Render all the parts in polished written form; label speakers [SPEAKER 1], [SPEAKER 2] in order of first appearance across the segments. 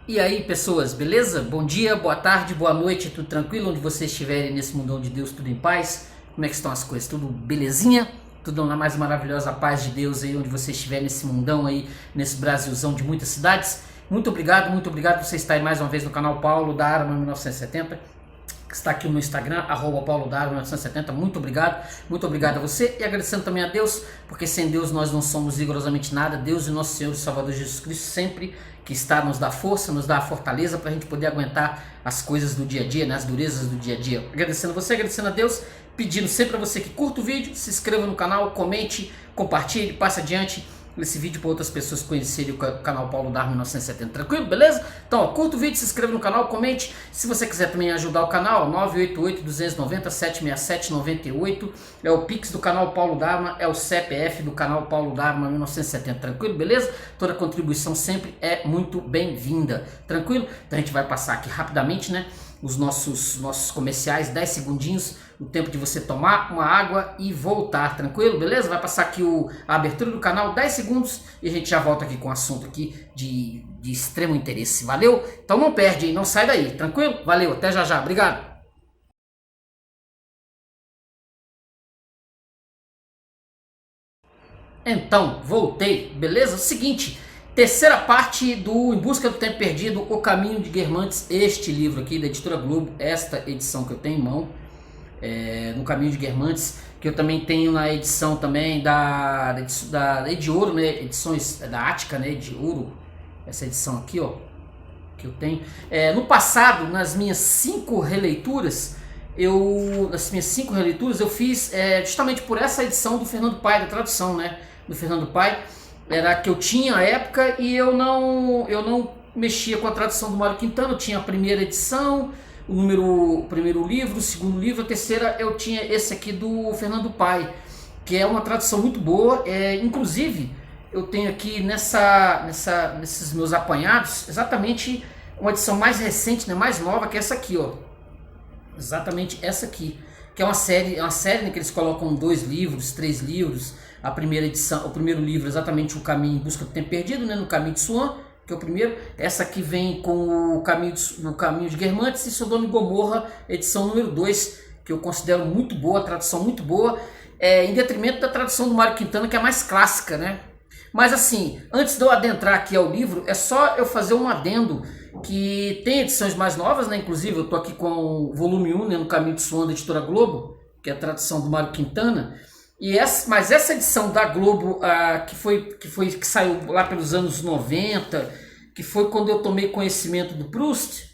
[SPEAKER 1] E aí, pessoas, beleza? Bom dia, boa tarde, boa noite, tudo tranquilo? Onde vocês estiverem nesse mundão de Deus, tudo em paz? Como é que estão as coisas? Tudo belezinha? Tudo na mais maravilhosa paz de Deus aí, onde você estiver nesse mundão aí, nesse Brasilzão de muitas cidades? Muito obrigado por você estar aí mais uma vez no canal Paulo da Arma 1970. Que está aqui no Instagram, @paulodarma1970, muito obrigado a você e agradecendo também a Deus, porque sem Deus nós não somos rigorosamente nada. Deus e nosso Senhor e Salvador Jesus Cristo sempre que está nos dá força, nos dá a fortaleza para a gente poder aguentar as coisas do dia a dia, né, as durezas do dia a dia. Agradecendo você, agradecendo a Deus, pedindo sempre a você que curta o vídeo, se inscreva no canal, comente, compartilhe, passe adiante esse vídeo para outras pessoas conhecerem o canal Paulo da Arma 1970, tranquilo? Beleza? Então, ó, curta o vídeo, se inscreva no canal, comente. Se você quiser também ajudar o canal, 988-290-767-98 é o Pix do canal Paulo da Arma, é o CPF do canal Paulo da Arma 1970, tranquilo? Beleza? Toda contribuição sempre é muito bem-vinda, tranquilo? Então a gente vai passar aqui rapidamente, né? Os nossos comerciais, 10 segundinhos, o tempo de você tomar uma água e voltar, tranquilo? Beleza? Vai passar aqui a abertura do canal, 10 segundos, e a gente já volta aqui com um assunto aqui de extremo interesse, valeu? Então não perde, hein? Não sai daí, tranquilo? Valeu, até já já, obrigado! Então, voltei, beleza? Seguinte, terceira parte do Em Busca do Tempo Perdido, O Caminho de Guermantes, este livro aqui da Editora Globo, esta edição que eu tenho em mão, no Caminho de Guermantes, que eu também tenho na edição também da Ediouro, né, edições da Ática, né, Ediouro, essa edição aqui, ó, que eu tenho. No passado, nas minhas 5 releituras, eu fiz justamente por essa edição do Fernando Paes, da tradução, né, do Fernando Paes, era que eu tinha à época e eu não mexia com a tradução do Mário Quintana. Eu tinha a primeira edição, o primeiro livro, o segundo livro, a terceira eu tinha esse aqui do Fernando Paes, que é uma tradução muito boa. Inclusive eu tenho aqui nesses meus apanhados exatamente uma edição mais recente, né, mais nova, que é essa aqui, ó. Exatamente essa aqui, que é uma série, né, que eles colocam 2 livros, 3 livros. A primeira edição, o primeiro livro, exatamente o Caminho em Busca do Tempo Perdido, né, no Caminho de Swan, que é o primeiro. Essa aqui vem com o Caminho de Guermantes e Sodoma e Gomorra, edição número 2, que eu considero muito boa, a tradução muito boa, em detrimento da tradução do Mário Quintana, que é mais clássica, né? Mas assim, antes de eu adentrar aqui ao livro, é só eu fazer um adendo, que tem edições mais novas, né? Inclusive eu tô aqui com o volume 1, né, no Caminho de Swan, da Editora Globo, que é a tradução do Mário Quintana. Mas essa edição da Globo, que saiu lá pelos anos 90, que foi quando eu tomei conhecimento do Proust,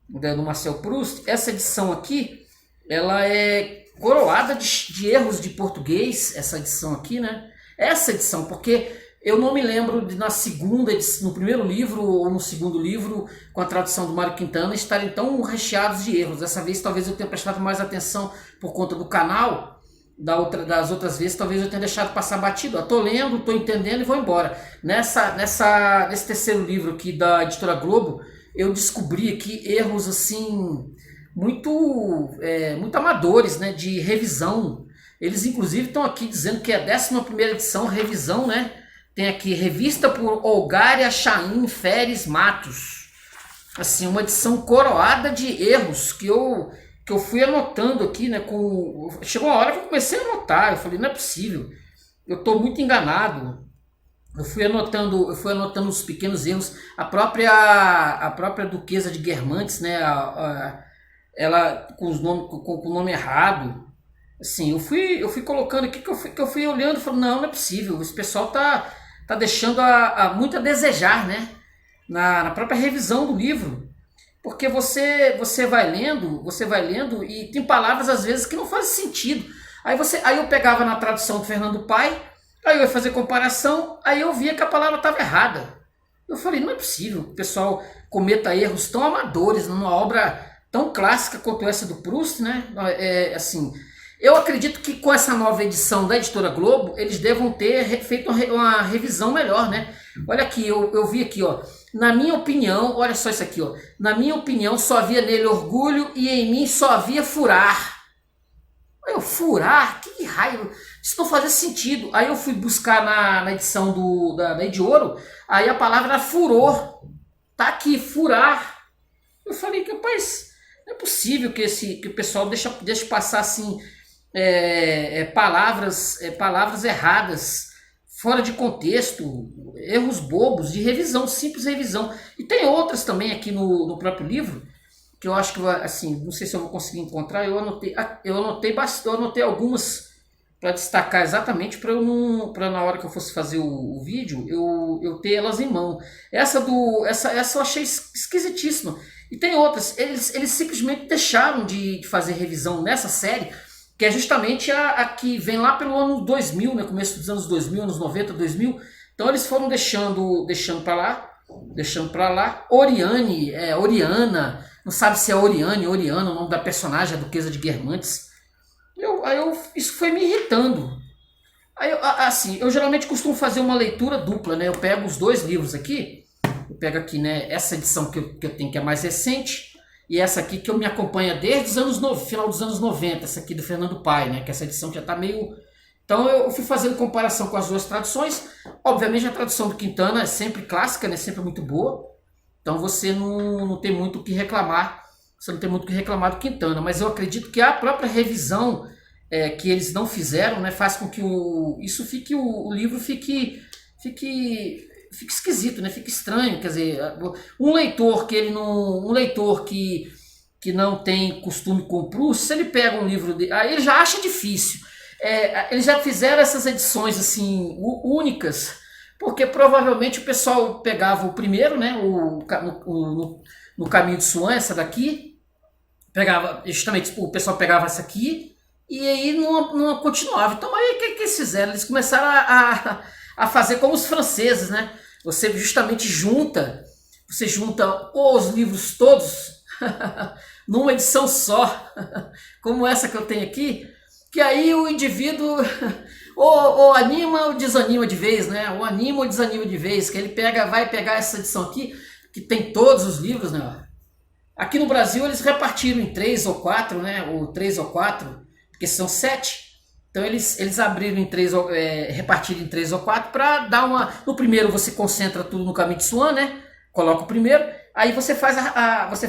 [SPEAKER 1] do Marcel Proust, essa edição aqui, ela é coroada de erros de português, essa edição aqui, né? Essa edição, porque eu não me lembro de no primeiro livro ou no segundo livro, com a tradução do Mário Quintana, estarem tão recheados de erros. Dessa vez talvez eu tenha prestado mais atenção por conta do canal. Das outras vezes talvez eu tenha deixado passar batido. Eu tô lendo, tô entendendo e vou embora. Nesse terceiro livro aqui da Editora Globo, eu descobri aqui erros assim muito amadores, né, de revisão. Eles inclusive estão aqui dizendo que é a 11ª edição, revisão, né? Tem aqui, revista por Olgária Chaim Feres Matos. Assim, uma edição coroada de erros que eu fui anotando aqui, né? Chegou uma hora que eu comecei a anotar, eu falei, não é possível, eu estou muito enganado. Eu fui anotando os pequenos erros. A própria Duquesa de Guermantes, né? Ela com o nome errado. Assim, eu fui colocando aqui, que eu fui olhando e falei, não é possível, esse pessoal tá deixando muito a desejar, né? Na própria revisão do livro. Porque você vai lendo e tem palavras às vezes que não fazem sentido. Aí eu pegava na tradução do Fernando Paes, aí eu ia fazer comparação, aí eu via que a palavra estava errada. Eu falei, não é possível que o pessoal cometa erros tão amadores numa obra tão clássica quanto essa do Proust, né? Assim, eu acredito que com essa nova edição da Editora Globo, eles devam ter feito uma revisão melhor, né? Olha aqui, eu vi aqui, ó. Na minha opinião, olha só isso aqui, ó. Na minha opinião, só havia nele orgulho e em mim só havia furar. Furar? Que raio? Isso não fazia sentido. Aí eu fui buscar na edição da Ediouro, aí a palavra era furor. tá aqui, furar. Eu falei que, rapaz, não é possível que o pessoal deixe passar assim palavras erradas, fora de contexto, erros bobos de revisão, simples revisão. E tem outras também aqui no próprio livro, que eu acho que, assim, não sei se eu vou conseguir encontrar. Eu anotei algumas para destacar exatamente, para na hora que eu fosse fazer o vídeo eu ter elas em mão. Essa eu achei esquisitíssima. E tem outras. Eles simplesmente deixaram de fazer revisão nessa série, que é justamente a que vem lá pelo ano 2000, né, começo dos anos 2000, anos 90, 2000. Então eles foram deixando para lá. Oriana, não sabe se é Oriana, o nome da personagem, a Duquesa de Guermantes. Isso foi me irritando. Eu geralmente costumo fazer uma leitura dupla, né? Eu pego os dois livros aqui, eu pego aqui, né, essa edição que eu tenho, que é mais recente, e essa aqui que eu me acompanha desde final dos anos 90, essa aqui do Fernando Paes, né? Que essa edição já está meio... Então eu fui fazendo comparação com as duas traduções. Obviamente a tradução do Quintana é sempre clássica, né? Sempre muito boa. Então você não tem muito o que reclamar. Você não tem muito o que reclamar do Quintana. Mas eu acredito que a própria revisão que eles não fizeram, né, faz com que o livro fique esquisito, né? Fique estranho. Quer dizer, um leitor que não tem costume com Proust, se ele pega um livro aí ele já acha difícil. Eles já fizeram essas edições assim únicas, porque provavelmente o pessoal pegava o primeiro, né, no Caminho de Swan, essa daqui, pegava justamente, o pessoal pegava essa aqui e aí não continuava. Então aí o que eles fizeram? Eles começaram a fazer como os franceses, né? Você justamente junta os livros todos numa edição só, como essa que eu tenho aqui, que aí o indivíduo ou anima ou desanima de vez, né? Ou anima ou desanima de vez, que ele vai pegar essa edição aqui, que tem todos os livros, né? Aqui no Brasil eles repartiram em 3 ou 4, né? Ou 3 ou 4, porque são 7. Então eles abriram em 3, repartiram em 3 ou 4 para dar uma... No primeiro você concentra tudo no Caminho de Swan, né? Coloca o primeiro, aí você você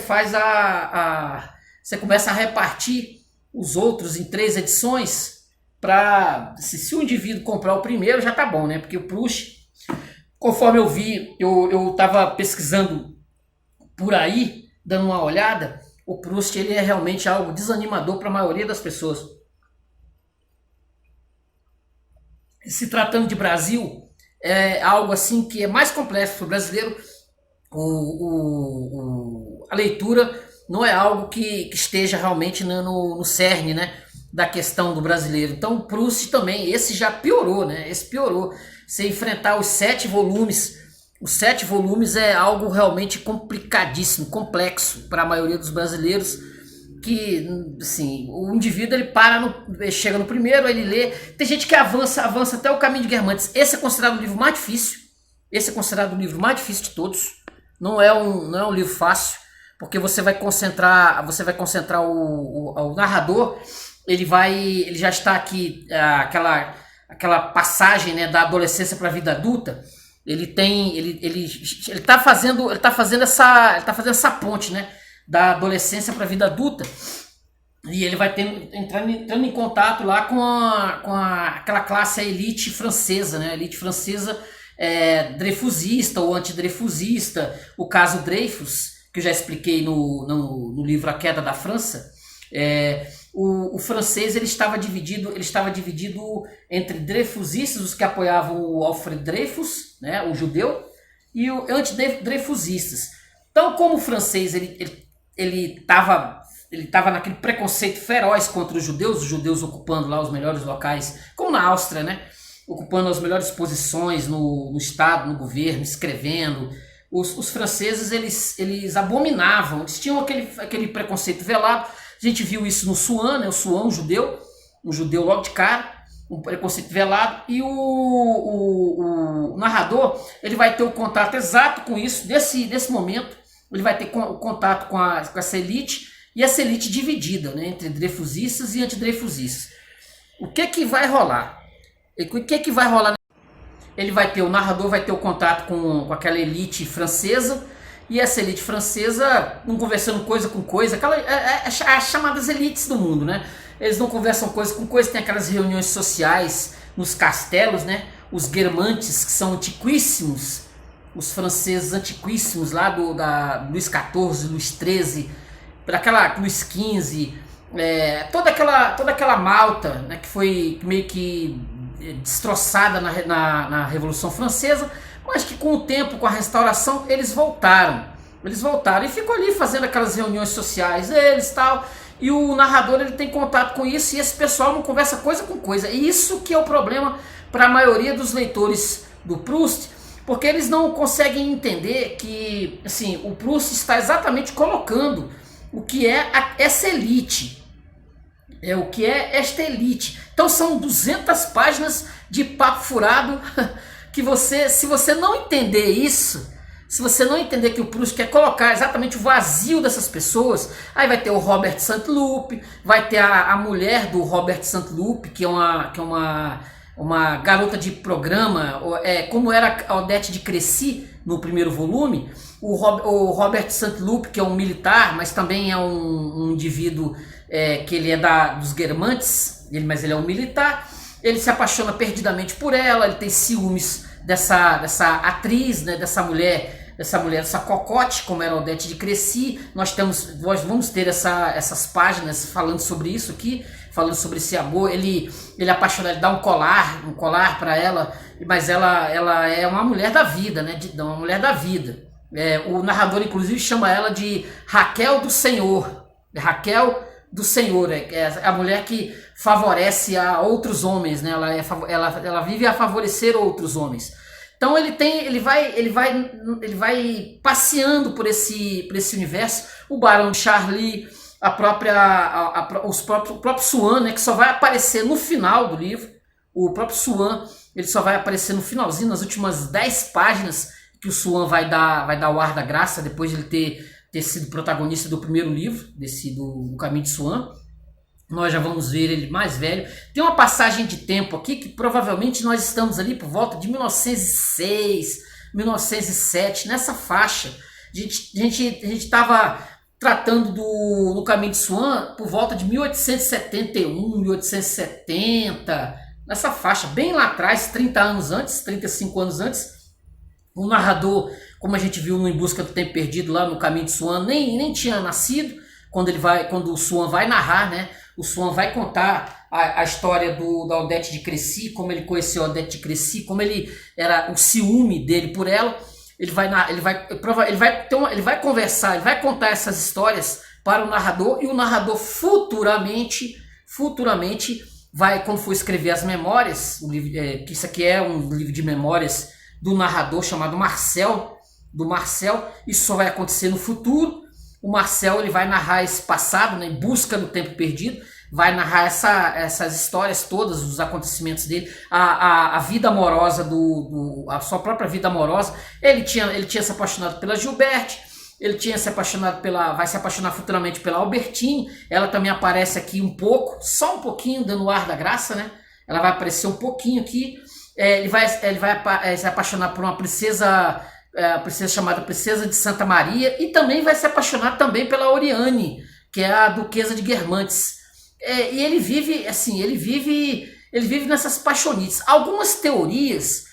[SPEAKER 1] começa a repartir os outros em 3 edições para... Se o indivíduo comprar o primeiro já tá bom, né? Porque o Proust, conforme eu vi, eu tava pesquisando por aí, dando uma olhada, o Proust ele é realmente algo desanimador para a maioria das pessoas. Se tratando de Brasil, é algo assim que é mais complexo para o brasileiro. A leitura não é algo que esteja realmente no cerne, né, da questão do brasileiro. Então o Proust também, esse já piorou, né? Esse piorou. Você enfrentar os 7 volumes, é algo realmente complicadíssimo, complexo para a maioria dos brasileiros, que, assim, o indivíduo ele chega no primeiro, ele lê, tem gente que avança até o Caminho de Guermantes. Esse é considerado o livro mais difícil, de todos. Não é um livro fácil, porque você vai concentrar o narrador, ele já está aqui, aquela passagem, né, da adolescência para a vida adulta. Ele tá fazendo essa ponte, né, da adolescência para a vida adulta, e ele vai entrando em contato lá com aquela classe, a elite francesa, né, dreyfusista ou antidreyfusista, o caso Dreyfus, que eu já expliquei no livro A Queda da França. O francês ele estava dividido entre dreyfusistas, os que apoiavam o Alfred Dreyfus, né, o judeu, e os antidreyfusistas. Então, como o francês ele estava naquele preconceito feroz contra os judeus ocupando lá os melhores locais, como na Áustria, né, ocupando as melhores posições no Estado, no governo, escrevendo. Os franceses eles abominavam, eles tinham aquele preconceito velado. A gente viu isso no Swan, né? O Swan, um judeu logo de cara, um preconceito velado, e o narrador ele vai ter o contato exato com isso, nesse momento, ele vai ter contato com essa elite, e essa elite dividida, né, entre dreyfusistas e antidreyfusistas. O que vai rolar? O narrador vai ter o contato com aquela elite francesa, e essa elite francesa não conversando coisa com coisa, as chamadas elites do mundo, né? Eles não conversam coisa com coisa, tem aquelas reuniões sociais nos castelos, né? Os guermantes, que são antiquíssimos, os franceses antiquíssimos lá da Luís XIV, Luís XIII, daquela Luís XV, toda aquela malta, né, que foi meio que destroçada na Revolução Francesa, mas que com o tempo, com a restauração, eles voltaram e ficou ali fazendo aquelas reuniões sociais, eles tal. E o narrador ele tem contato com isso e esse pessoal não conversa coisa com coisa. E isso que é o problema para a maioria dos leitores do Proust, porque eles não conseguem entender que assim, o Proust está exatamente colocando o que é essa elite. O que é esta elite. Então são 200 páginas de papo furado que se você não entender isso, se você não entender que o Proust quer colocar exatamente o vazio dessas pessoas, aí vai ter o Robert Saint-Loup, vai ter a mulher do Robert Saint-Loup, que é uma garota de programa, como era a Odette de Crécy no primeiro volume. O Robert Saint-Loup, que é um militar, mas também é um indivíduo que ele é dos Guermantes, mas ele é um militar. Ele se apaixona perdidamente por ela, ele tem ciúmes dessa atriz, né, dessa mulher, essa cocote, como era a Odette de Crécy. Nós vamos ter essas páginas falando sobre isso aqui, falando sobre esse amor. Ele apaixona, ele dá um colar para ela, mas ela é uma mulher da vida, né, uma mulher da vida. O narrador inclusive chama ela de Raquel do Senhor. Raquel do Senhor, é a mulher que favorece a outros homens, né? Ela vive a favorecer outros homens. Então ele vai passeando por esse universo. O Barão de Charlie, o próprio Swann, né, que só vai aparecer no final do livro. O próprio Swann, ele só vai aparecer no finalzinho, nas últimas 10 páginas que o Swann vai dar o ar da graça, depois de ele ter sido protagonista do primeiro livro, do Caminho de Swann. Nós já vamos ver ele mais velho. Tem uma passagem de tempo aqui que provavelmente nós estamos ali por volta de 1906, 1907, nessa faixa. A gente estava tratando do Caminho de Swann por volta de 1871, 1870, nessa faixa, bem lá atrás, 30 anos antes, 35 anos antes. O narrador, como a gente viu no Em Busca do Tempo Perdido, lá no Caminho de Swann, nem tinha nascido quando o Swann vai narrar, né? O Swann vai contar a história da Odette de Crécy, como ele conheceu a Odette de Crécy, como ele era o ciúme dele por ela. Ele vai conversar, ele vai contar essas histórias para o narrador, e o narrador futuramente vai, quando for escrever as memórias, que isso aqui é um livro de memórias do narrador chamado Marcel, isso só vai acontecer no futuro. O Marcel ele vai narrar esse passado, né, Em Busca do Tempo Perdido, vai narrar essas histórias todas, os acontecimentos dele, a vida amorosa, a sua própria vida amorosa. Ele tinha se apaixonado pela Gilberte, ele tinha se apaixonado vai se apaixonar futuramente pela Albertine. Ela também aparece aqui um pouco, só um pouquinho, dando o ar da graça, né? Ela vai aparecer um pouquinho aqui. Ele vai se apaixonar por uma princesa, a princesa chamada Princesa de Santa Maria, e também vai se apaixonar também pela Oriane, que é a Duquesa de Guermantes. E ele vive assim, ele vive nessas paixonites. Algumas teorias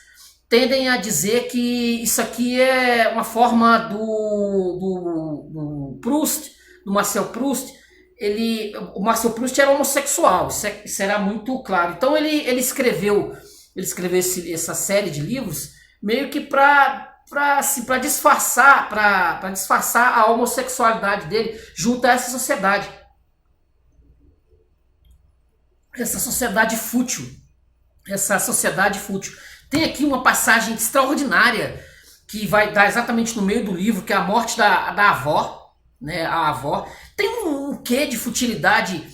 [SPEAKER 1] tendem a dizer que isso aqui é uma forma do Proust, do Marcel Proust. O Marcel Proust era homossexual, isso era muito claro. Então ele escreveu essa série de livros meio que para disfarçar a homossexualidade dele junto a essa sociedade fútil. Tem aqui uma passagem extraordinária que vai dar exatamente no meio do livro, que é a morte da avó, né? A avó tem um quê de futilidade,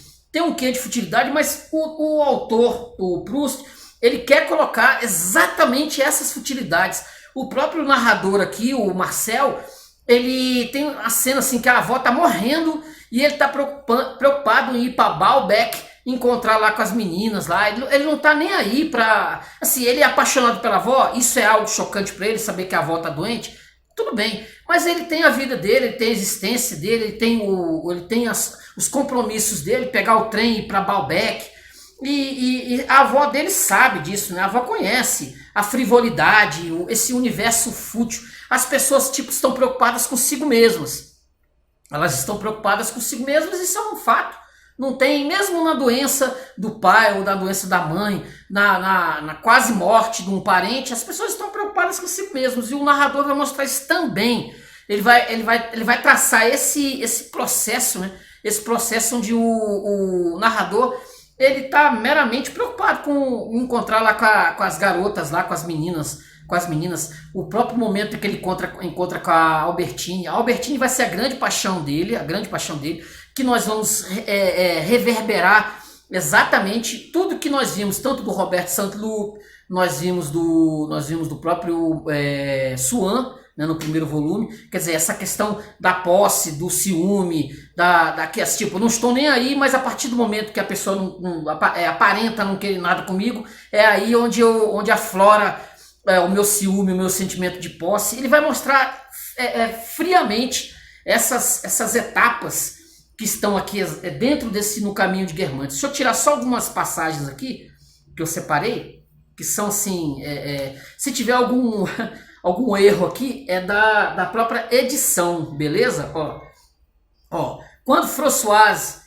[SPEAKER 1] mas o autor, o Proust, ele quer colocar exatamente essas futilidades. O próprio narrador aqui, o Marcel, ele tem a cena assim que a avó tá morrendo e ele tá preocupado em ir para Baalbek, encontrar lá com as meninas lá. Ele não tá nem aí pra... Assim, ele é apaixonado pela avó, isso é algo chocante para ele, saber que a avó tá doente. Tudo bem, mas ele tem a vida dele, ele tem a existência dele, ele tem os compromissos dele, pegar o trem e ir para Baalbek. E a avó dele sabe disso, né? A avó conhece a frivolidade, esse universo fútil. As pessoas tipo estão preocupadas consigo mesmas. Elas estão preocupadas consigo mesmas, isso é um fato. Não tem, mesmo na doença do pai ou da doença da mãe, na quase morte de um parente, as pessoas estão preocupadas consigo mesmas. E o narrador vai mostrar isso também. Ele vai traçar esse processo, né? Esse processo onde o narrador ele está meramente preocupado com encontrar lá com as garotas, lá com as meninas. O próprio momento em que ele encontra com a Albertine. A Albertine vai ser a grande paixão dele, que nós vamos reverberar exatamente tudo que nós vimos, tanto do Roberto Saint-Loup, nós vimos do próprio Swan, né, no primeiro volume. Quer dizer, essa questão da posse, do ciúme, que tipo, não estou nem aí, mas a partir do momento que a pessoa aparenta não querer nada comigo, é aí onde aflora o meu ciúme, o meu sentimento de posse. Ele vai mostrar friamente essas etapas que estão aqui dentro No Caminho de Guermantes. Deixa eu tirar só algumas passagens aqui que eu separei, que são assim, se tiver algum erro aqui, é da própria edição, beleza? Quando Françoise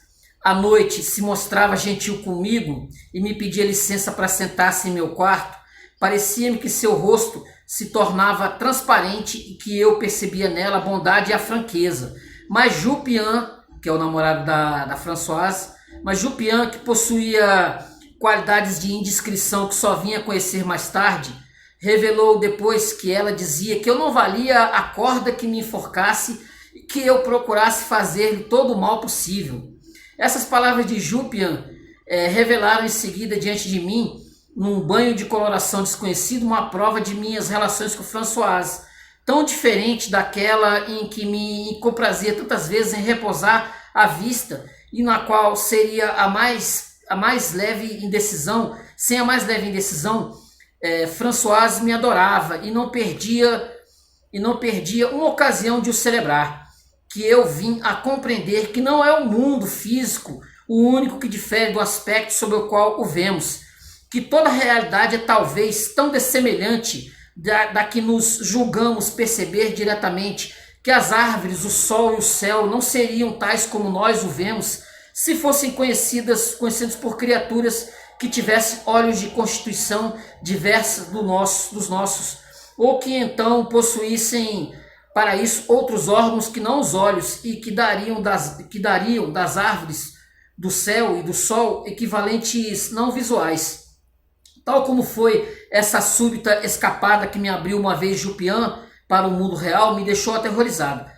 [SPEAKER 1] à noite se mostrava gentil comigo e me pedia licença para sentar-se em meu quarto, parecia-me que seu rosto se tornava transparente e que eu percebia nela a bondade e a franqueza. Mas Jupian, que é o namorado da Françoise, mas Jupian, que possuía qualidades de indiscrição que só vinha conhecer mais tarde, revelou depois que ela dizia que eu não valia a corda que me enforcasse e que eu procurasse fazer-lhe todo o mal possível. Essas palavras de Jupian revelaram em seguida diante de mim, num banho de coloração desconhecido, uma prova de minhas relações com Françoise, tão diferente daquela em que me comprazia tantas vezes em repousar à vista e na qual seria a mais leve indecisão. Sem a mais leve indecisão, Françoise me adorava e não perdia uma ocasião de o celebrar, que eu vim a compreender que não é o mundo físico o único que difere do aspecto sobre o qual o vemos, que toda a realidade é talvez tão dessemelhante da que nos julgamos perceber diretamente, que as árvores, o sol e o céu não seriam tais como nós o vemos, se fossem conhecidos por criaturas que tivessem olhos de constituição diversa dos nossos, ou que então possuíssem para isso outros órgãos que não os olhos, e que dariam das árvores, do céu e do sol equivalentes não visuais. Tal como foi essa súbita escapada que me abriu uma vez Jupian para o mundo real, me deixou aterrorizado.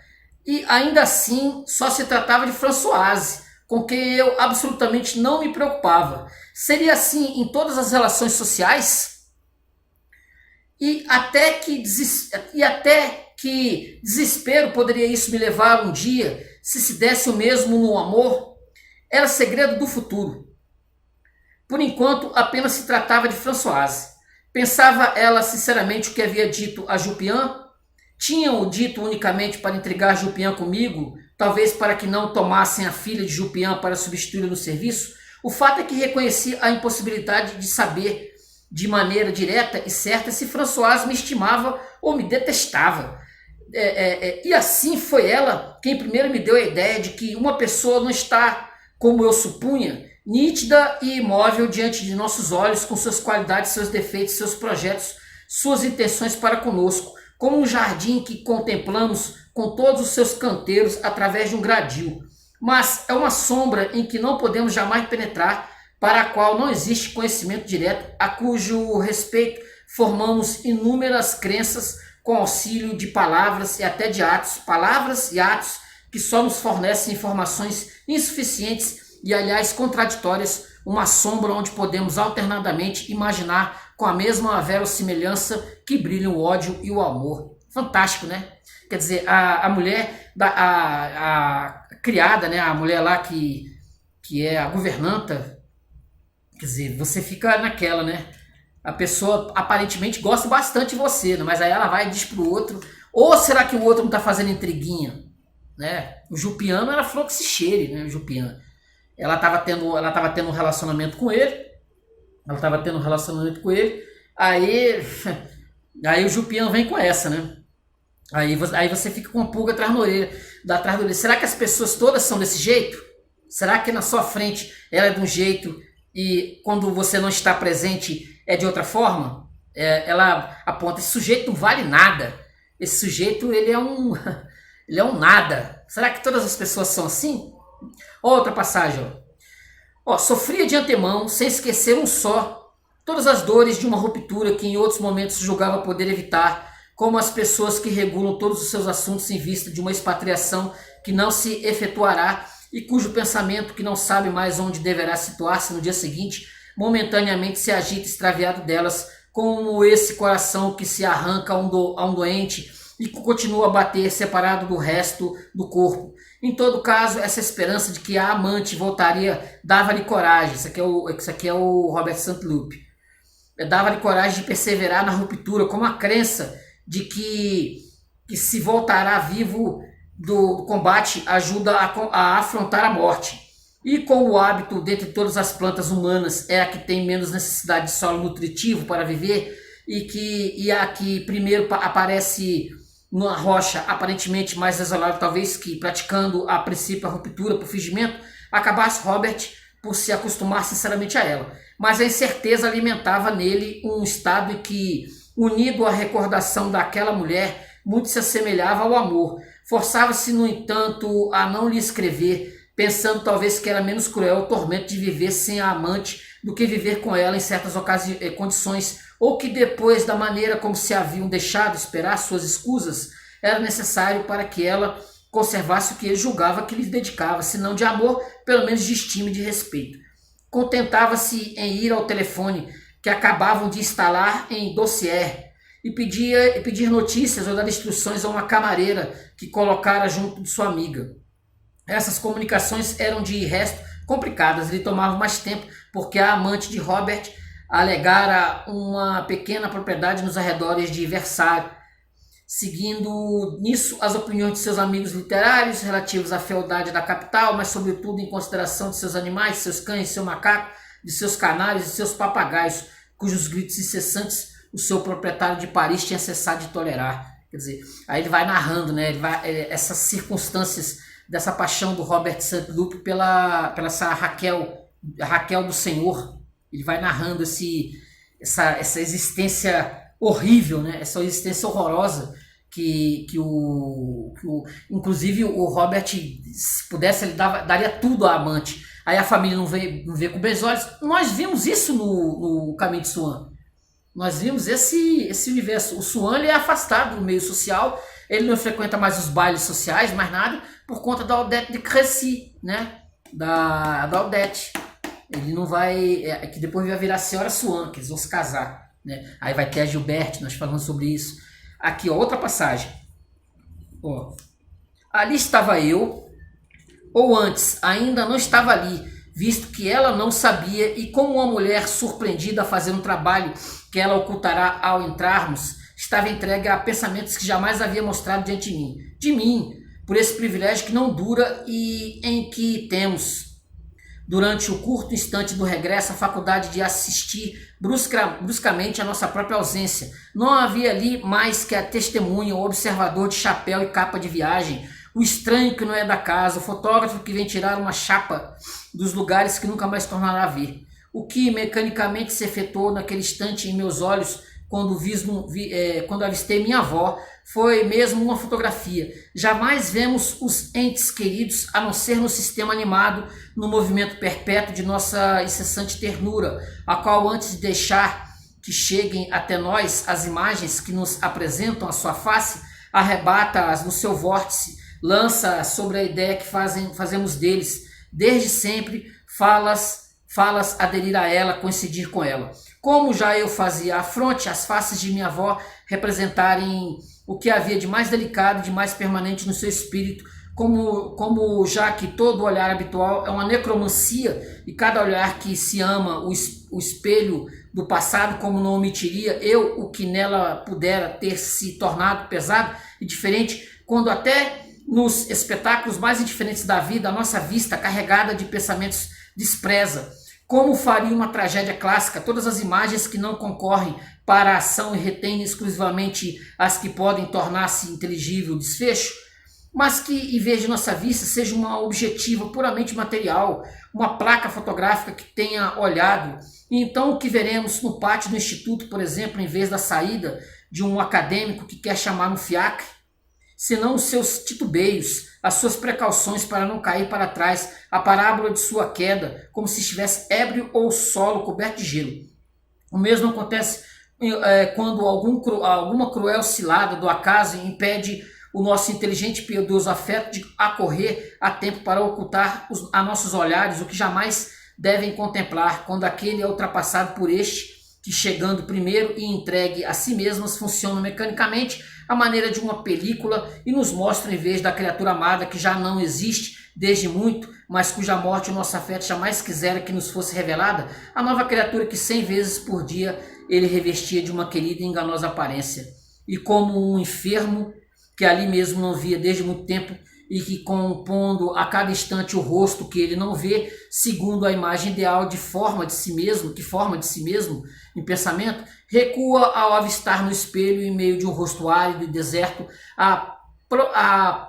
[SPEAKER 1] E ainda assim, só se tratava de Françoise, com quem eu absolutamente não me preocupava. Seria assim em todas as relações sociais? E até que desespero poderia isso me levar um dia, se desse o mesmo no amor? Era segredo do futuro. Por enquanto, apenas se tratava de Françoise. Pensava ela sinceramente o que havia dito a Jupian? Tinham-o dito unicamente para intrigar Jupian comigo, talvez para que não tomassem a filha de Jupian para substituí-la no serviço? O fato é que reconheci a impossibilidade de saber de maneira direta e certa se Françoise me estimava ou me detestava. E assim foi ela quem primeiro me deu a ideia de que uma pessoa não está, como eu supunha, nítida e imóvel diante de nossos olhos, com suas qualidades, seus defeitos, seus projetos, suas intenções para conosco, como um jardim que contemplamos com todos os seus canteiros através de um gradil. Mas é uma sombra em que não podemos jamais penetrar, para a qual não existe conhecimento direto, a cujo respeito formamos inúmeras crenças com auxílio de palavras e até de atos, palavras e atos que só nos fornecem informações insuficientes e, aliás, contraditórias, uma sombra onde podemos alternadamente imaginar com a mesma verossimilhança que brilham o ódio e o amor. Fantástico, né? Quer dizer, a mulher, a criada, né? A mulher lá que é a governanta, quer dizer, você fica naquela, né? A pessoa aparentemente gosta bastante de você, né? Mas aí ela vai e diz pro outro, Ou será que o outro não está fazendo intriguinha? Né? O Jupiano era flor que se cheire, né? O Jupiano. Ela estava tendo um relacionamento com ele. Aí, aí o Jupiano vem com essa, né? Aí você fica com uma pulga atrás da orelha. Será que as pessoas todas são desse jeito? Será que na sua frente ela é de um jeito e quando você não está presente é de outra forma? Ela aponta, esse sujeito não vale nada. Esse sujeito, ele é um nada. Será que todas as pessoas são assim? Outra passagem, ó. Sofria de antemão, sem esquecer um só, todas as dores de uma ruptura que em outros momentos julgava poder evitar, como as pessoas que regulam todos os seus assuntos em vista de uma expatriação que não se efetuará e cujo pensamento, que não sabe mais onde deverá situar-se no dia seguinte, momentaneamente se agita extraviado delas, como esse coração que se arranca a um doente e continua a bater separado do resto do corpo. Em todo caso, essa esperança de que a amante voltaria dava-lhe coragem. Isso aqui é o Robert St. Loup. Dava-lhe coragem de perseverar na ruptura, como a crença de que se voltará vivo do combate ajuda a afrontar a morte. E com o hábito, dentre todas as plantas humanas, é a que tem menos necessidade de solo nutritivo para viver e a que primeiro aparece numa rocha aparentemente mais isolada, talvez que praticando a princípio a ruptura por fingimento, acabasse Robert por se acostumar sinceramente a ela. Mas a incerteza alimentava nele um estado em que, unido à recordação daquela mulher, muito se assemelhava ao amor. Forçava-se, no entanto, a não lhe escrever, pensando talvez que era menos cruel o tormento de viver sem a amante do que viver com ela em certas condições, ou que depois da maneira como se haviam deixado esperar suas escusas, era necessário para que ela conservasse o que ele julgava que lhe dedicava, se não de amor, pelo menos de estima e de respeito. Contentava-se em ir ao telefone que acabavam de instalar em dossiê e pedir notícias ou dar instruções a uma camareira que colocara junto de sua amiga. Essas comunicações eram de resto complicadas, lhe tomavam mais tempo, porque a amante de Robert alegara uma pequena propriedade nos arredores de Versalhes, seguindo nisso as opiniões de seus amigos literários relativos à fealdade da capital, mas sobretudo em consideração de seus animais, de seus cães, de seu macaco, de seus canários e seus papagaios, cujos gritos incessantes o seu proprietário de Paris tinha cessado de tolerar. Quer dizer, aí ele vai narrando, né, essas circunstâncias dessa paixão do Robert St. Loup pela essa Raquel do Senhor. Ele vai narrando essa existência horrível, né? Essa existência horrorosa inclusive o Robert, se pudesse, ele daria tudo à amante. Aí a família não vê com bons olhos. Nós vimos isso no Caminho de Swan. Nós vimos esse universo. O Swan, ele é afastado do meio social, ele não frequenta mais os bailes sociais, mais nada, por conta da Odette de Crécy, né? Da Odette. Ele não vai... que depois vai virar a Senhora Swan, que eles vão se casar, né? Aí vai ter a Gilberte, nós falamos sobre isso. Aqui, ó, outra passagem. Ó. Ali estava eu, ou antes, ainda não estava ali, visto que ela não sabia, e como uma mulher surpreendida a fazer um trabalho que ela ocultará ao entrarmos, estava entregue a pensamentos que jamais havia mostrado diante de mim, por esse privilégio que não dura e em que temos, durante o curto instante do regresso, a faculdade de assistir bruscamente a nossa própria ausência. Não havia ali mais que a testemunha, o observador de chapéu e capa de viagem, o estranho que não é da casa, o fotógrafo que vem tirar uma chapa dos lugares que nunca mais tornará a ver. O que mecanicamente se efetuou naquele instante em meus olhos, quando avistei minha avó, foi mesmo uma fotografia. Jamais vemos os entes queridos, a não ser no sistema animado, no movimento perpétuo de nossa incessante ternura, a qual, antes de deixar que cheguem até nós as imagens que nos apresentam a sua face, arrebata-as no seu vórtice, lança sobre a ideia que fazemos deles, desde sempre, falas aderir a ela, coincidir com ela. Como já eu fazia à fronte, as faces de minha avó representarem o que havia de mais delicado, de mais permanente no seu espírito, como já que todo olhar habitual é uma necromancia e cada olhar que se ama o espelho do passado como não omitiria eu o que nela pudera ter se tornado pesado e diferente, quando até nos espetáculos mais indiferentes da vida a nossa vista carregada de pensamentos despreza. Como faria uma tragédia clássica todas as imagens que não concorrem para a ação e retêm exclusivamente as que podem tornar-se inteligível o desfecho? Mas que, em vez de nossa vista, seja uma objetiva puramente material, uma placa fotográfica que tenha olhado. E então o que veremos no pátio do Instituto, por exemplo, em vez da saída de um acadêmico que quer chamar no fiacre? Senão os seus titubeios, as suas precauções para não cair para trás, a parábola de sua queda, como se estivesse ébrio ou solo coberto de gelo. O mesmo acontece quando alguma cruel cilada do acaso impede o nosso inteligente e piedoso afeto de acorrer a tempo para ocultar a nossos olhares o que jamais devem contemplar, quando aquele é ultrapassado por este, que chegando primeiro e entregue a si mesmas funcionam mecanicamente à maneira de uma película e nos mostra em vez da criatura amada que já não existe desde muito, mas cuja morte o nosso afeto jamais quisera que nos fosse revelada, a nova criatura que 100 vezes por dia ele revestia de uma querida e enganosa aparência. E como um enfermo que ali mesmo não via desde muito tempo e que compondo a cada instante o rosto que ele não vê, segundo a imagem ideal de forma de si mesmo, em pensamento, recua ao avistar no espelho, em meio de um rosto árido e deserto, a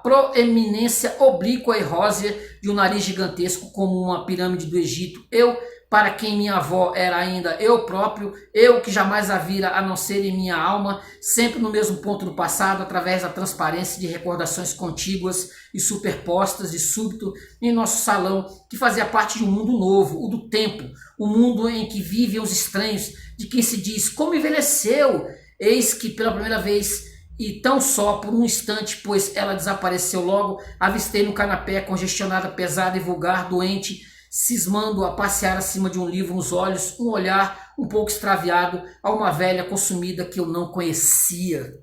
[SPEAKER 1] proeminência oblíqua e rósea de um nariz gigantesco como uma pirâmide do Egito. Eu, para quem minha avó era ainda eu próprio, eu que jamais a vira a não ser em minha alma, sempre no mesmo ponto do passado, através da transparência de recordações contíguas e superpostas de súbito em nosso salão, que fazia parte de um mundo novo, o do tempo, o mundo em que vivem os estranhos, de quem se diz, como envelheceu, eis que pela primeira vez, e tão só por um instante, pois ela desapareceu logo, avistei no canapé, congestionada, pesada e vulgar, doente, cismando a passear acima de um livro nos olhos, um olhar um pouco extraviado a uma velha consumida que eu não conhecia.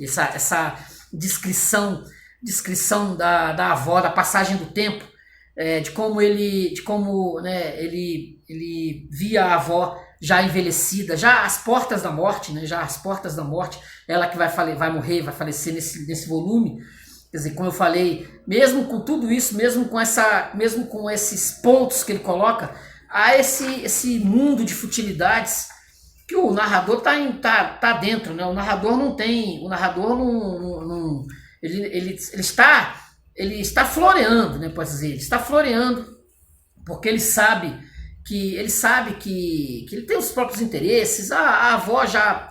[SPEAKER 1] Essa descrição da avó, da passagem do tempo, de como ele via a avó já envelhecida, já às portas da morte, ela que vai morrer, vai falecer nesse volume. Quer dizer, como eu falei, mesmo com tudo isso, mesmo com esses pontos que ele coloca, há esse mundo de futilidades que o narrador tá dentro, né? O narrador não ele está floreando, né? Pode dizer, ele está floreando porque ele sabe que ele tem os próprios interesses. A avó já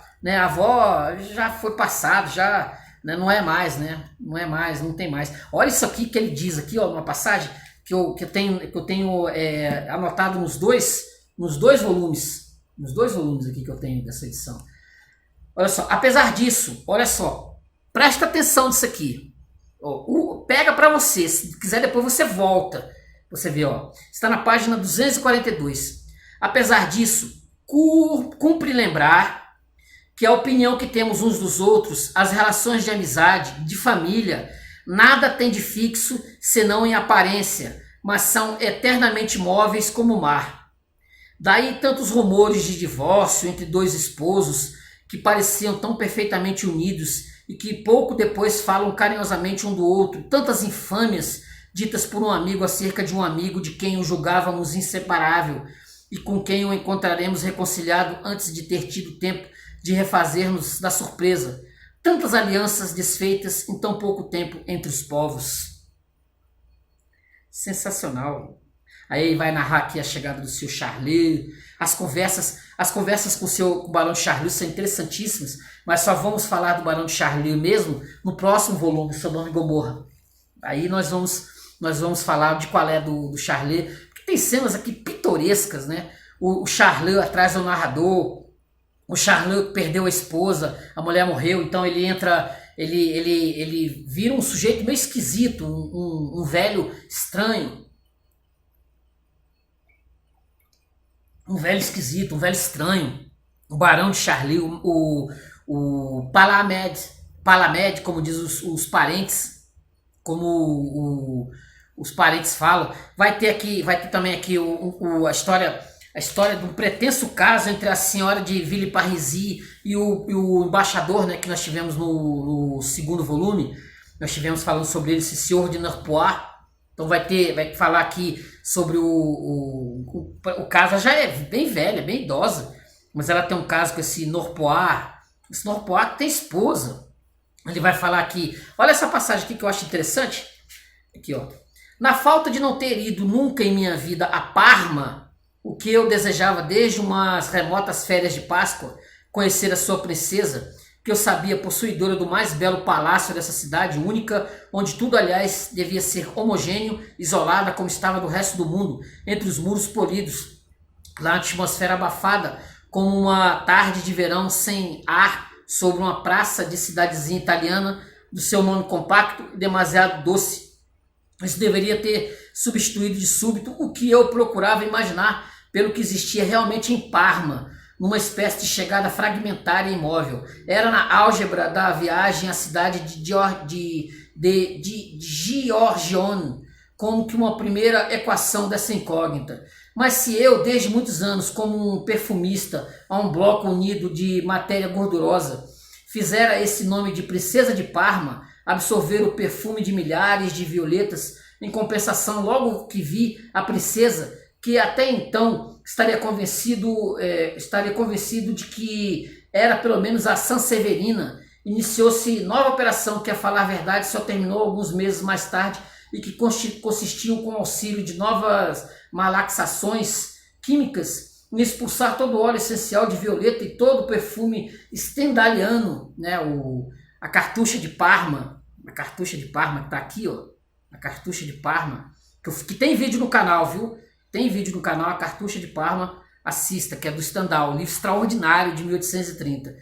[SPEAKER 1] foi passado, já, né, não é mais, né? Não tem mais. Olha isso aqui que ele diz aqui, ó, numa passagem que eu tenho anotado nos dois volumes aqui que eu tenho dessa edição. Olha só, apesar disso, olha só, presta atenção nisso aqui. Pega para você, se quiser depois você volta. Você vê, ó, está na página 242. Apesar disso, cumpre lembrar que a opinião que temos uns dos outros, as relações de amizade, de família, nada tem de fixo senão em aparência, mas são eternamente móveis como o mar. Daí tantos rumores de divórcio entre dois esposos que pareciam tão perfeitamente unidos e que pouco depois falam carinhosamente um do outro, tantas infâmias ditas por um amigo acerca de um amigo de quem o julgávamos inseparável e com quem o encontraremos reconciliado antes de ter tido tempo de refazer-nos da surpresa. Tantas alianças desfeitas em tão pouco tempo entre os povos. Sensacional. Aí ele vai narrar aqui a chegada do seu Charlie. As conversas com o Barão de Charlie são interessantíssimas, mas só vamos falar do Barão de Charlie mesmo no próximo volume, Sodoma e Gomorra. Aí nós vamos falar de qual é do Charlie, porque tem cenas aqui pitorescas, né? O Charlie atrás do narrador, o Charlie perdeu a esposa, a mulher morreu, então ele entra, ele vira um sujeito meio esquisito, um velho estranho. Um velho esquisito, um velho estranho. O Barão de Charlie, o Palamed, como diz os parentes, como os parentes falam. Vai ter também aqui a história de um pretenso caso entre a senhora de Villeparisis e o embaixador, né, que nós tivemos no segundo volume. Nós tivemos falando sobre ele, esse senhor de Norpois. Então vai falar aqui sobre o caso. Ela já é bem velha, bem idosa, mas ela tem um caso com esse Norpois. Esse Norpois tem esposa. Ele vai falar aqui, olha essa passagem aqui que eu acho interessante. Aqui, ó. Na falta de não ter ido nunca em minha vida a Parma, o que eu desejava desde umas remotas férias de Páscoa, conhecer a sua princesa, que eu sabia possuidora do mais belo palácio dessa cidade única, onde tudo, aliás, devia ser homogêneo, isolada como estava do resto do mundo, entre os muros polidos, lá na atmosfera abafada, como uma tarde de verão sem ar, sobre uma praça de cidadezinha italiana, do seu nome compacto e demasiado doce. Isso deveria ter substituído de súbito o que eu procurava imaginar pelo que existia realmente em Parma, numa espécie de chegada fragmentária e imóvel. Era na álgebra da viagem à cidade de Giorgione, como que uma primeira equação dessa incógnita. Mas se eu, desde muitos anos, como um perfumista a um bloco unido de matéria gordurosa, fizera esse nome de Princesa de Parma absorver o perfume de milhares de violetas, em compensação, logo que vi a princesa, que até então estaria convencido de que era pelo menos a Sanseverina, iniciou-se nova operação que, a falar a verdade, só terminou alguns meses mais tarde e que consistiu com o auxílio de novas malaxações químicas em expulsar todo o óleo essencial de violeta e todo o perfume stendhaliano, né, a cartucha de Parma, que está aqui, ó, a cartucha de Parma, que tem vídeo no canal, viu? Tem vídeo no canal, a cartucha de Parma, assista, que é do Stendhal, um livro extraordinário de 1830.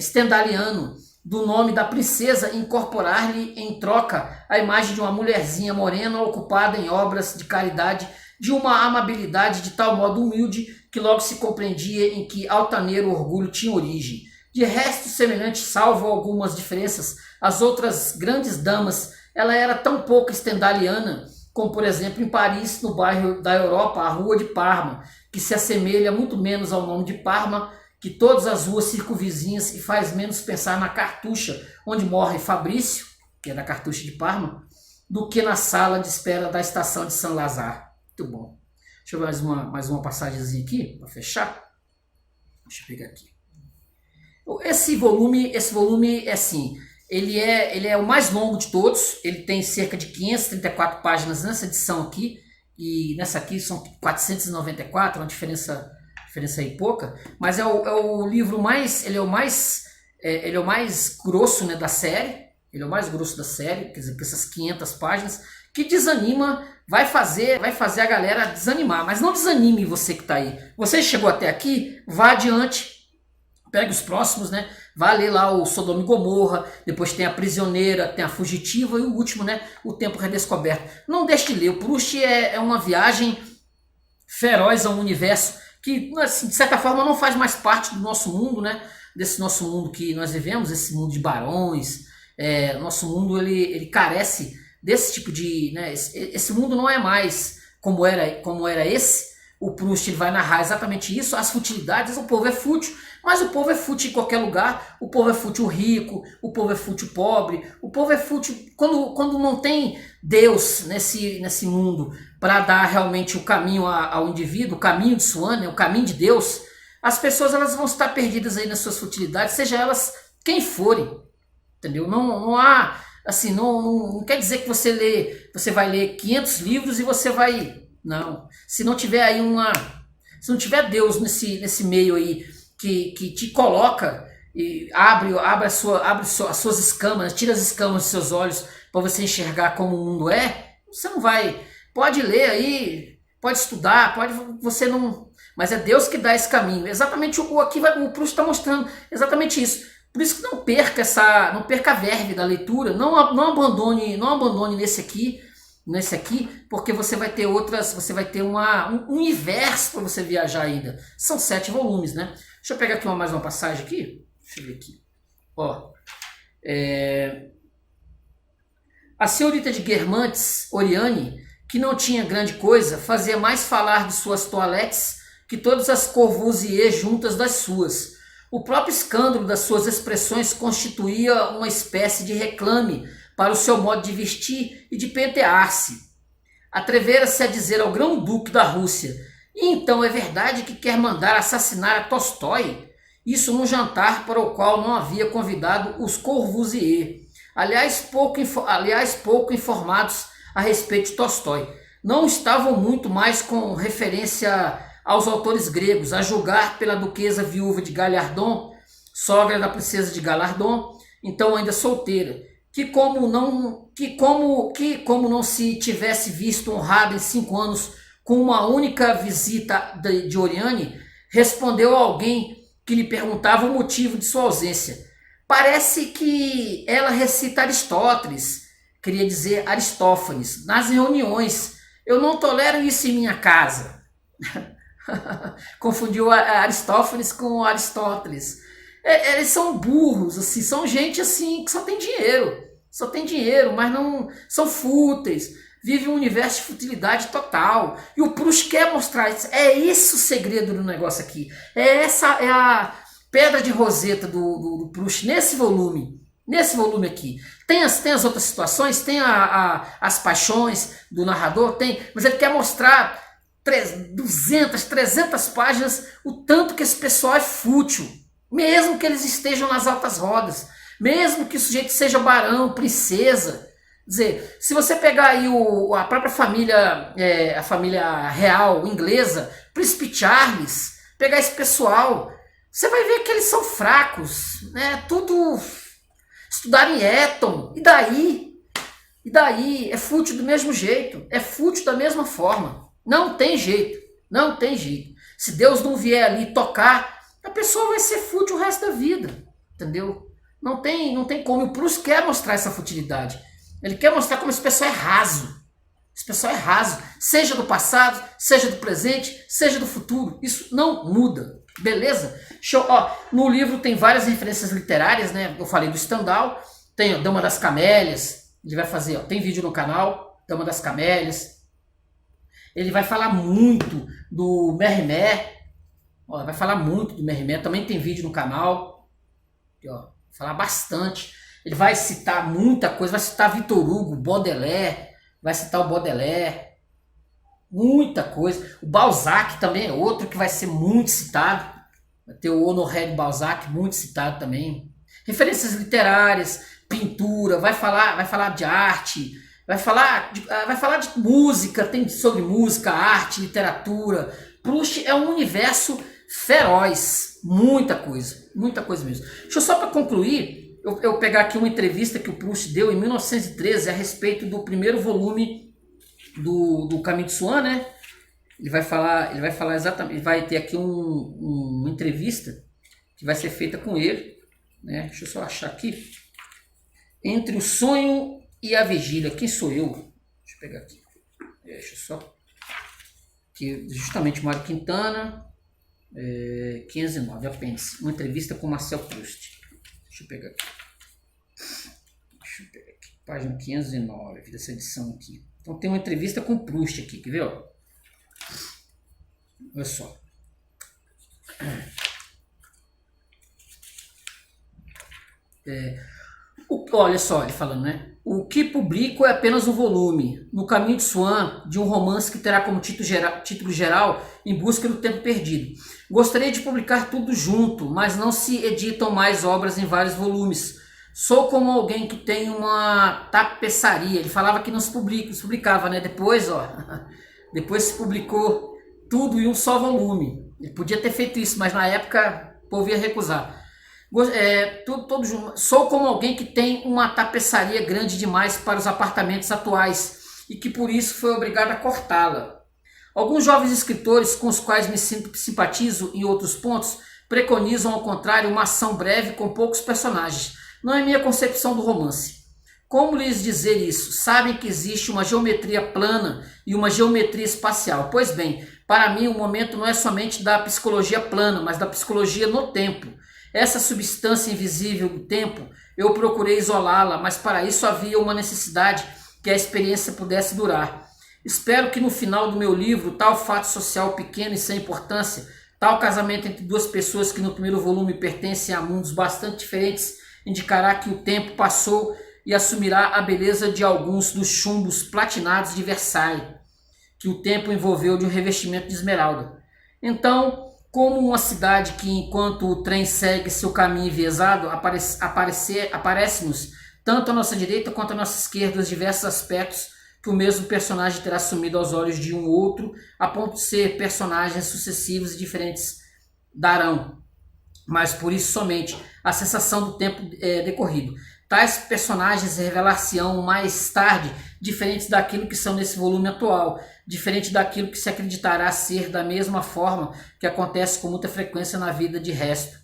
[SPEAKER 1] Stendhaliano, do nome da princesa, incorporar-lhe em troca a imagem de uma mulherzinha morena ocupada em obras de caridade, de uma amabilidade de tal modo humilde que logo se compreendia em que altaneiro orgulho tinha origem. De resto semelhante, salvo algumas diferenças, as outras grandes damas, ela era tão pouco stendhaliana, como por exemplo em Paris, no bairro da Europa, a Rua de Parma, que se assemelha muito menos ao nome de Parma que todas as ruas circunvizinhas e faz menos pensar na cartucha onde morre Fabrício, que é da cartucha de Parma, do que na sala de espera da estação de São Lazare. Muito bom. Deixa eu ver mais uma passagemzinha aqui, para fechar. Deixa eu pegar aqui. Esse volume é assim, ele é o mais longo de todos, ele tem cerca de 534 páginas nessa edição aqui, e nessa aqui são 494, uma diferença aí pouca, mas é o livro mais, ele é o mais grosso, né, da série, ele é o mais grosso da série, quer dizer, com essas 500 páginas, que desanima, vai fazer a galera desanimar, mas não desanime você que está aí. Você chegou até aqui, vá adiante, pegue os próximos, né? Vá ler lá o Sodoma e Gomorra, depois tem a Prisioneira, tem a Fugitiva e o último, né? O Tempo Redescoberto. Não deixe de ler, o Proust é uma viagem feroz a um universo que, assim, de certa forma, não faz mais parte do nosso mundo, né? Desse nosso mundo que nós vivemos, esse mundo de barões. Nosso mundo, ele carece desse tipo de... Né? Esse mundo não é mais como era esse. O Proust ele vai narrar exatamente isso, as futilidades. O povo é fútil, mas o povo é fútil em qualquer lugar. O povo é fútil rico, o povo é fútil pobre, o povo é fútil quando não tem Deus nesse mundo para dar realmente o caminho ao indivíduo, o caminho de Swan, né, o caminho de Deus. As pessoas elas vão estar perdidas aí nas suas futilidades, seja elas quem forem, entendeu? Não há, assim, não quer dizer que você vai ler 500 livros e você vai... Não, se não tiver aí se não tiver Deus nesse meio aí que te coloca e abre as suas escamas, tira as escamas dos seus olhos para você enxergar como o mundo é, você não vai, pode ler aí, pode estudar, você não, mas é Deus que dá esse caminho. Exatamente o Proust está mostrando exatamente isso. Por isso que não perca a verve da leitura, não abandone nesse aqui, porque você vai ter um universo para você viajar ainda. São 7 volumes, né? Deixa eu pegar aqui mais uma passagem aqui. Deixa eu ver aqui. Ó, A senhorita de Guermantes, Oriane, que não tinha grande coisa, fazia mais falar de suas toalettes que todas as Courvoisier juntas das suas. O próprio escândalo das suas expressões constituía uma espécie de reclame para o seu modo de vestir e de pentear-se. Atrevera-se a dizer ao grão-duque da Rússia: "E então é verdade que quer mandar assassinar a Tolstói?" Isso num jantar para o qual não havia convidado os Courvoisier, aliás pouco informados a respeito de Tolstói. Não estavam muito mais com referência aos autores gregos, a julgar pela duquesa viúva de Gallardon, sogra da princesa de Gallardon, então ainda solteira, que como não se tivesse visto honrada em 5 anos com uma única visita de Oriane, respondeu a alguém que lhe perguntava o motivo de sua ausência: "Parece que ela recita Aristóteles", queria dizer Aristófanes, "nas reuniões. Eu não tolero isso em minha casa." Confundiu Aristófanes com Aristóteles. Eles são burros, assim, são gente assim que só tem dinheiro, mas não são fúteis, vivem um universo de futilidade total. E o Proust quer mostrar isso. É esse o segredo do negócio aqui. Essa é a pedra de roseta do Proust nesse volume aqui. Tem as outras situações, tem as paixões do narrador, tem, mas ele quer mostrar 200, 300 páginas o tanto que esse pessoal é fútil, mesmo que eles estejam nas altas rodas, mesmo que o sujeito seja barão, princesa. Quer dizer, se você pegar aí a própria família, a família real inglesa, Príncipe Charles, pegar esse pessoal, você vai ver que eles são fracos, né? Tudo estudaram em Eton, e daí? É fútil do mesmo jeito, é fútil da mesma forma. Não tem jeito. Se Deus não vier ali tocar, a pessoa vai ser fútil o resto da vida, entendeu? Não tem como. O Proust quer mostrar essa futilidade. Ele quer mostrar como esse pessoal é raso. Esse pessoal é raso, seja do passado, seja do presente, seja do futuro. Isso não muda, beleza? No livro tem várias referências literárias, né? Eu falei do Stendhal, tem a Dama das Camélias, ele vai fazer, tem vídeo no canal, Dama das Camélias. Ele vai falar muito do Mérimée, também tem vídeo no canal, vai falar bastante. Ele vai citar muita coisa, vai citar Victor Hugo, Baudelaire, vai citar o Baudelaire, muita coisa. O Balzac também é outro que vai ser muito citado, vai ter o Honoré de Balzac, muito citado também. Referências literárias, pintura, vai falar de arte, vai falar de música, tem sobre música, arte, literatura. Proust é um universo feroz, muita coisa mesmo. Deixa eu só para concluir, eu pegar aqui uma entrevista que o Proust deu em 1913 a respeito do primeiro volume do Caminho de Swan, né? Ele vai falar exatamente, ele vai ter aqui uma entrevista que vai ser feita com ele, né? Deixa eu só achar aqui. Entre o sonho e a vigília, quem sou eu? Deixa eu pegar aqui. Deixa eu só. Que justamente Mário Quintana, 509, apêndice. Uma entrevista com Marcel Proust. Deixa eu pegar aqui. Página 509 dessa edição aqui. Então tem uma entrevista com Proust aqui, quer ver? Ó? Olha só. Olha só, ele falando, né? O que publico é apenas um volume, No Caminho de Swan, de um romance que terá como título geral Em Busca do Tempo Perdido. Gostaria de publicar tudo junto, mas não se editam mais obras em vários volumes. Sou como alguém que tem uma tapeçaria. Ele falava que não se publicava, né? Depois se publicou tudo em um só volume. Ele podia ter feito isso, mas na época o povo ia recusar. Sou como alguém que tem uma tapeçaria grande demais para os apartamentos atuais e que por isso foi obrigado a cortá-la. Alguns jovens escritores com os quais me simpatizo em outros pontos preconizam ao contrário uma ação breve com poucos personagens. Não é minha concepção do romance. Como lhes dizer isso? Sabem que existe uma geometria plana e uma geometria espacial. Pois bem, para mim o momento não é somente da psicologia plana, mas da psicologia no tempo. Essa substância invisível do tempo Eu procurei isolá-la, mas para isso havia uma necessidade que a experiência pudesse durar. Espero que no final do meu livro, tal fato social pequeno e sem importância, tal casamento entre duas pessoas que no primeiro volume pertencem a mundos bastante diferentes, indicará que o tempo passou e assumirá a beleza de alguns dos chumbos platinados de Versailles, que o tempo envolveu de um revestimento de esmeralda. Então, como uma cidade que, enquanto o trem segue seu caminho enviesado, aparece-nos, tanto à nossa direita quanto à nossa esquerda, os diversos aspectos que o mesmo personagem terá assumido aos olhos de um outro, a ponto de ser personagens sucessivos e diferentes darão, mas por isso somente, a sensação do tempo decorrido. Tais personagens revelar-se-ão mais tarde diferentes daquilo que são nesse volume atual, diferente daquilo que se acreditará ser da mesma forma que acontece com muita frequência na vida de resto.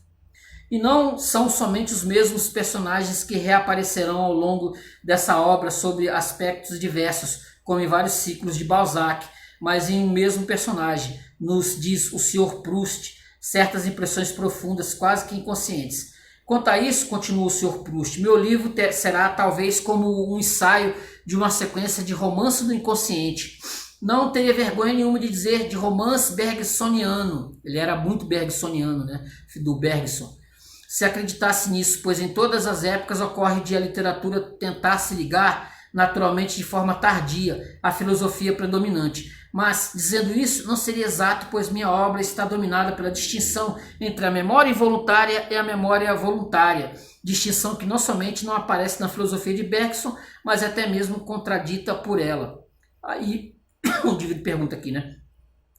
[SPEAKER 1] E não são somente os mesmos personagens que reaparecerão ao longo dessa obra sob aspectos diversos, como em vários ciclos de Balzac, mas em um mesmo personagem, nos diz o Sr. Proust, certas impressões profundas, quase que inconscientes. Quanto a isso, continua o Sr. Proust, meu livro será talvez como um ensaio de uma sequência de romance do inconsciente. Não teria vergonha nenhuma de dizer de romance bergsoniano. Ele era muito bergsoniano, né? Do Bergson. Se acreditasse nisso, pois em todas as épocas ocorre de a literatura tentar se ligar, naturalmente de forma tardia, à filosofia predominante. Mas, dizendo isso, não seria exato, pois minha obra está dominada pela distinção entre a memória involuntária e a memória voluntária, distinção que não somente não aparece na filosofia de Bergson, mas até mesmo contradita por ela. Aí, o indivíduo pergunta aqui, né?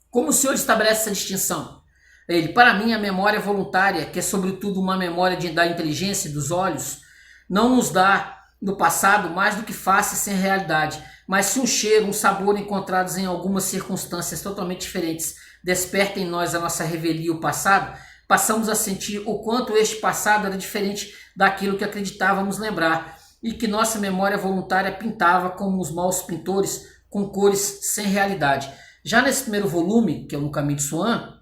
[SPEAKER 1] Como o senhor estabelece essa distinção? Ele, para mim, a memória voluntária, que é sobretudo uma memória da inteligência e dos olhos, não nos dá do passado mais do que face sem realidade, mas se um cheiro, um sabor encontrados em algumas circunstâncias totalmente diferentes desperta em nós a nossa revelia ao passado, passamos a sentir o quanto este passado era diferente daquilo que acreditávamos lembrar e que nossa memória voluntária pintava como os maus pintores com cores sem realidade. Já nesse primeiro volume, que é o No Caminho de Swan,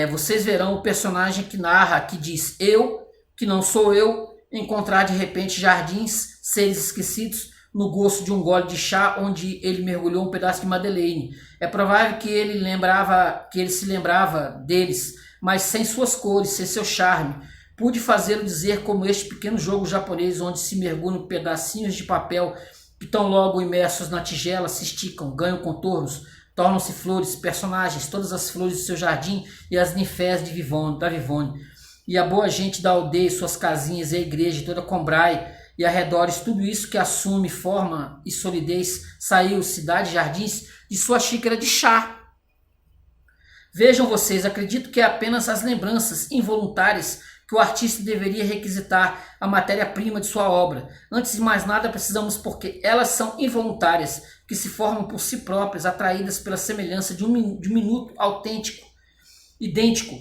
[SPEAKER 1] vocês verão o personagem que narra, que diz: eu, que não sou eu, encontrar de repente jardins, seres esquecidos, no gosto de um gole de chá onde ele mergulhou um pedaço de Madeleine. É provável que ele se lembrava deles, mas sem suas cores, sem seu charme. Pude fazê-lo dizer como este pequeno jogo japonês onde se mergulham pedacinhos de papel que tão logo imersos na tigela se esticam, ganham contornos, tornam-se flores, personagens, todas as flores do seu jardim e as ninfés da Vivonne. E a boa gente da aldeia, suas casinhas e a igreja, toda Combray e arredores, tudo isso que assume forma e solidez, saiu, cidade e jardins, de sua xícara de chá. Vejam vocês, acredito que é apenas as lembranças involuntárias que o artista deveria requisitar a matéria-prima de sua obra. Antes de mais nada, precisamos, porque elas são involuntárias, que se formam por si próprias, atraídas pela semelhança de um minuto autêntico, idêntico.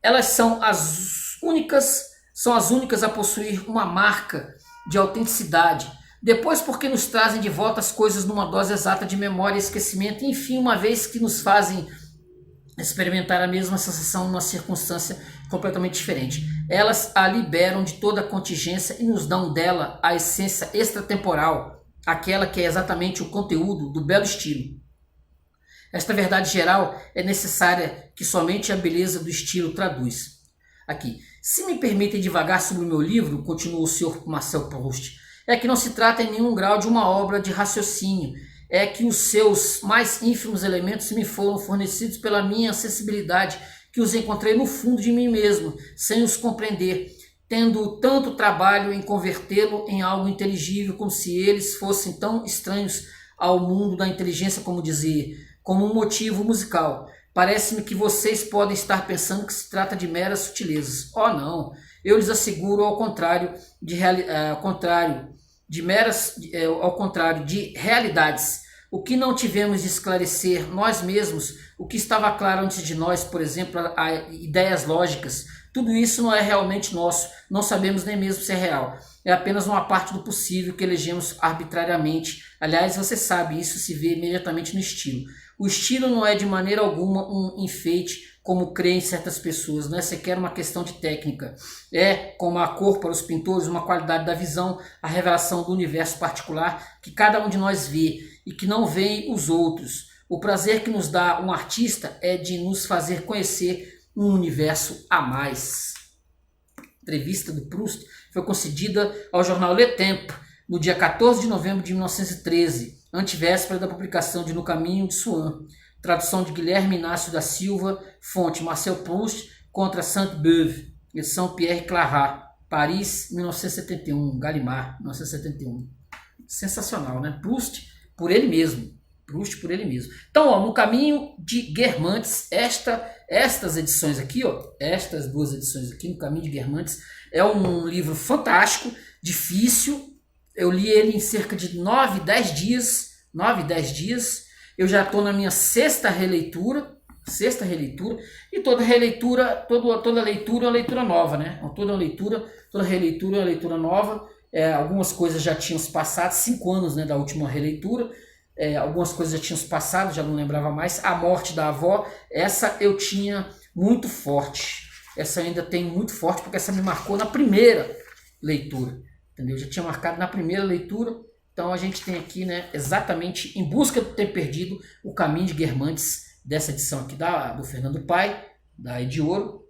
[SPEAKER 1] Elas são as únicas a possuir uma marca de autenticidade. Depois, porque nos trazem de volta as coisas numa dose exata de memória e esquecimento. E, enfim, uma vez que nos fazem experimentar a mesma sensação numa circunstância completamente diferente. Elas a liberam de toda a contingência e nos dão dela a essência extratemporal, aquela que é exatamente o conteúdo do belo estilo. Esta verdade geral é necessária que somente a beleza do estilo traduz. Aqui, se me permitem divagar sobre o meu livro, continua o Sr. Marcel Proust, é que não se trata em nenhum grau de uma obra de raciocínio, é que os seus mais ínfimos elementos me foram fornecidos pela minha sensibilidade, que os encontrei no fundo de mim mesmo, sem os compreender, tendo tanto trabalho em convertê-lo em algo inteligível, como se eles fossem tão estranhos ao mundo da inteligência, como dizer, como um motivo musical. Parece-me que vocês podem estar pensando que se trata de meras sutilezas. Oh, não! Eu lhes asseguro, ao contrário de realidades. O que não tivemos de esclarecer nós mesmos, o que estava claro antes de nós, por exemplo, ideias lógicas, tudo isso não é realmente nosso, não sabemos nem mesmo se é real. É apenas uma parte do possível que elegemos arbitrariamente. Aliás, você sabe, isso se vê imediatamente no estilo. O estilo não é de maneira alguma um enfeite, como creem certas pessoas, não é sequer uma questão de técnica. É, como a cor para os pintores, uma qualidade da visão, a revelação do universo particular que cada um de nós vê e que não vê os outros. O prazer que nos dá um artista é de nos fazer conhecer um universo a mais. A entrevista do Proust foi concedida ao jornal Le Temps no dia 14 de novembro de 1913, antevéspera da publicação de No Caminho de Swan. Tradução de Guilherme Inácio da Silva, fonte Marcel Proust contra Sainte-Beuve, edição Pierre Claret, Paris, 1971, Gallimard, 1971. Sensacional, né? Proust por ele mesmo. Proust por ele mesmo. Então, ó, No Caminho de Guermantes, estas edições aqui, ó, estas duas edições aqui, No Caminho de Guermantes, é um livro fantástico, difícil. Eu li ele em cerca de 9, 10 dias. 9, 10 dias. Eu já estou na minha sexta releitura, e toda releitura, toda leitura é uma leitura nova, né? Toda releitura é uma leitura nova. Algumas coisas já tinham se passado, 5 anos, né, da última releitura. Algumas coisas já tinham se passado, já não lembrava mais. A morte da avó, essa eu tinha muito forte. Essa eu ainda tenho muito forte, porque essa me marcou na primeira leitura. Entendeu? Já tinha marcado na primeira leitura. Então a gente tem aqui, né, exatamente Em Busca do Tempo Perdido, O Caminho de Guermantes, dessa edição aqui do Fernando Pai, da Ediouro,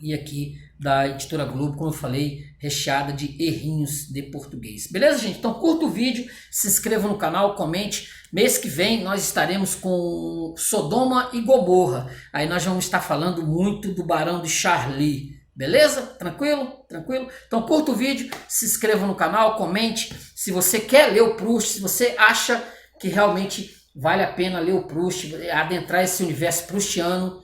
[SPEAKER 1] e aqui da Editora Globo, como eu falei, recheada de errinhos de português. Beleza, gente? Então curta o vídeo, se inscreva no canal, comente. Mês que vem nós estaremos com Sodoma e Gomorra. Aí nós vamos estar falando muito do Barão de Charlie. Beleza? Tranquilo? Tranquilo? Então curta o vídeo, se inscreva no canal, comente. Se você quer ler o Proust, se você acha que realmente vale a pena ler o Proust, adentrar esse universo proustiano,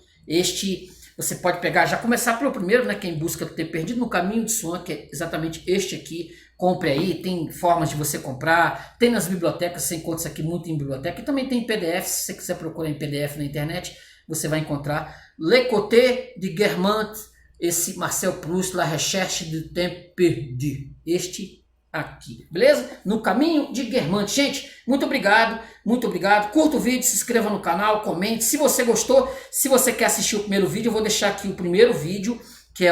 [SPEAKER 1] você pode pegar, já começar pelo primeiro, né, que é Em Busca do Tempo Perdido, No Caminho de Swan, que é exatamente este aqui. Compre aí, tem formas de você comprar, tem nas bibliotecas, você encontra isso aqui muito em biblioteca, e também tem em PDF, se você quiser procurar em PDF na internet, você vai encontrar Le Côté de Guermantes, esse Marcel Proust, La Recherche du Temps Perdu, este aqui, beleza? No Caminho de Guermantes. Gente, muito obrigado, curta o vídeo, se inscreva no canal, comente, se você gostou, se você quer assistir o primeiro vídeo, eu vou deixar aqui o primeiro vídeo, que é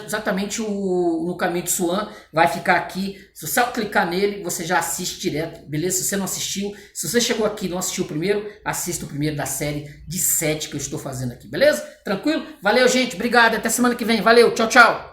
[SPEAKER 1] exatamente o No Caminho de Swan, vai ficar aqui, se você clicar nele, você já assiste direto, beleza? Se você não assistiu, se você chegou aqui e não assistiu o primeiro, assista o primeiro da série de 7 que eu estou fazendo aqui, beleza? Tranquilo? Valeu, gente, obrigado, até semana que vem, valeu, tchau, tchau!